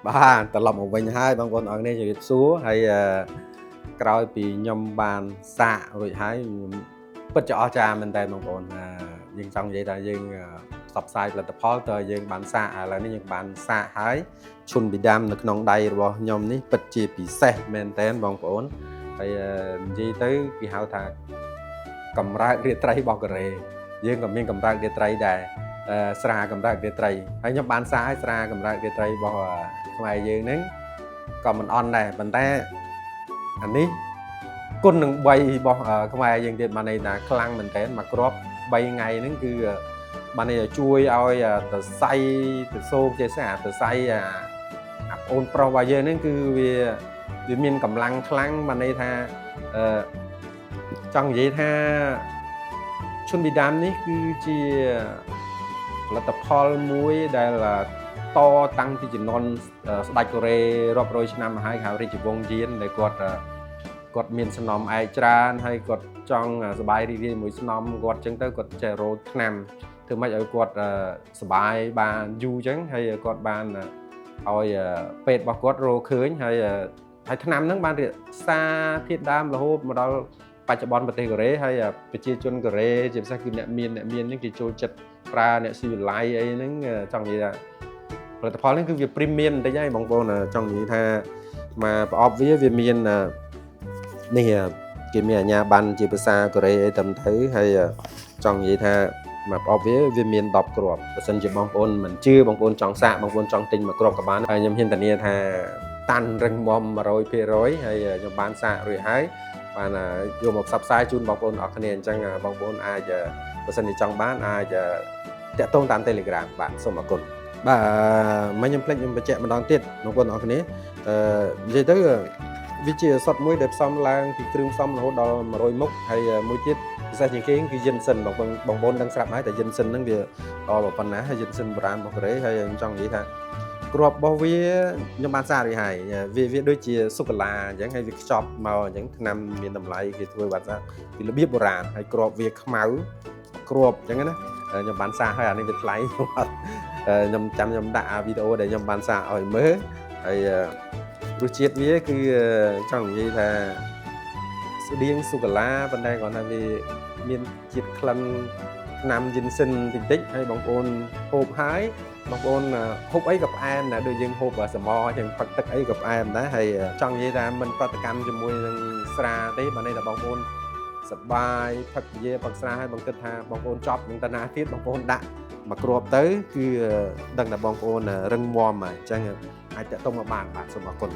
បាទត្រឡប់មកវិញហើយបងប្អូនអរគ្នាជម្រាបសួរហើយក្រោយពីខ្ញុំបានសាករួចហើយពិតជាអស្ចារ្យមែនតើបងប្អូនយើងចង់និយាយថាយើងផ្សព្វផ្សាយផលិតផលតើយើងបានសាកឥឡូវនេះយើងបានសាកហើយឈុនប៊ីដាមនៅក្នុងដៃរបស់ខ្ញុំនេះពិតជាពិសេសមែនតើបងប្អូនហើយនិយាយទៅគេហៅថាកម្រើករាត្រីរបស់កូរ៉េយើងក៏មានកម្រើករាត្រីដែរស្រាកម្រើករាត្រីហើយខ្ញុំបានសាកឲ្យស្រាកម្រើករាត្រីរបស់ខ្មែរយើងហ្នឹងក៏មិនអន់ដែរប៉ុន្តែអានេះគុណនឹង3របស់ខ្មែរយើងទៀតបានន័យថាខ្លាំងមែនតើមកគ្រាប់3ថ្ងៃហ្នឹងគឺបានន័យថាជួយឲ្យសរសៃទៅសូកជាស្អាតសរសៃអាប្អូនប្រុសរបស់យើងហ្នឹងគឺវាមានកម្លាំងខ្លាំងបានន័យថាចង់និយាយថាឈុនប៊ីដាមនេះគឺជាផលិតផលមួយដែលតតាំងពីជំនាន់ស្ដេចកូរ៉េរាប់រយឆ្នាំមកហើយហៅរាជវង្សយានដែលគាត់មានសំណំឯកច្រើនហើយគាត់ចង់សบายរីករាយមួយសំណំគាត់ចឹងទៅគាត់ចេះរោថ្នាំធ្វើម៉េចឲ្យគាត់សบายបានយូរចឹងហើយគាត់បានឲ្យពេទ្យរបស់គាត់រកឃើញហើយថ្នាំហ្នឹងបានរក្សាធាតុដើមរហូតមកដល់បច្ចុប្បន្នប្រទេសកូរ៉េហើយប្រជាជនកូរ៉េជាពិសេសគឺអ្នកមានហ្នឹងគេចូលចិត្តប្រើអ្នកស៊ីវិល័យអីហ្នឹងចង់និយាយថាផលិតផលនេះគឺវា premium បន្តិចហើយបងប្អូនចង់និយាយថាមកប្រអប់វាមាននេះគេមានអាជ្ញាប័ណ្ណជាភាសាកូរ៉េអីតាមទៅហើយចង់និយាយថាមកប្រអប់វាមាន10គ្រាប់បើសិនជាបងប្អូនមិនជឿបងប្អូនចង់សាកបងប្អូនចង់ទិញមកគ្រាប់ក៏បានហើយខ្ញុំហ៊ានធានាថាតាន់រឹងមាំ 100% ហើយខ្ញុំបានសាករួចហើយបានយកមកផ្សព្វផ្សាយជូនបងប្អូនអរគ្នាអញ្ចឹងបងប្អូនអាចបើសិនជាចង់បានអាចតាក់ទងតាម Telegram បាទសូមអរគុណបាទមិនខ្ញុំភ្លេចខ្ញុំបញ្ជាក់ម្ដងទៀតបងប្អូនអរគ្នានិយាយទៅវាជាសតមួយដែលផ្សំឡើងពីគ្រឿងផ្សំរហូតដល់100មុខហើយមួយទៀតពិសេសជាងគេគឺយិនសិនបងប្អូនដឹងស្រាប់ហើយតែយិនសិនហ្នឹងវាល្អប៉ុណ្ណាហើយយិនសិនបុរាណរបស់កូរ៉េហើយខ្ញុំចង់និយាយថាគ្រាប់របស់វាខ្ញុំបានសាររួចហើយវាដូចជាសូកូឡាអញ្ចឹងហើយវាខ្ចប់មកអញ្ចឹងថ្នាំមានតម្លៃគេធ្វើបានសារពីរបៀបបុរាណហើយគ្រាប់វាខ្មៅគ្រាប់អញ្ចឹងណាខ្ញុំបានសារហើយអានេះវាថ្លៃខ្ញុំចាំខ្ញុំដាក់វីដេអូដែលខ្ញុំបានសារឲ្យមើលហើយរសជាតិវាគឺចង់និយាយថាស្តៀងសូកូឡាប៉ុន្តែគ្រាន់តែវាមានជាតិក្លិនថ្នាំយិនសិនតិចហើយបងប្អូនហូបហើយបងប្អូនហូបអីក៏ផ្អែមដែរដូចយើងហូបសមអញ្ចឹងផឹកទឹកអីក៏ផ្អែមដែរហើយចង់និយាយថាមិនប្រតិកម្មជាមួយនឹងស្រាទេបើន័យថាបងប្អូនសប្បាយផឹកនិយាយផឹកស្រាហើយបងគិតថាបងប្អូនចប់នឹងតាណាទៀតបងប្អូនដាក់មកគ្រាប់ទៅគឺដឹងថាបងប្អូនរឹងមាំអញ្ចឹងអាចតាក់ទងមកបានបាទសូមអរគុណ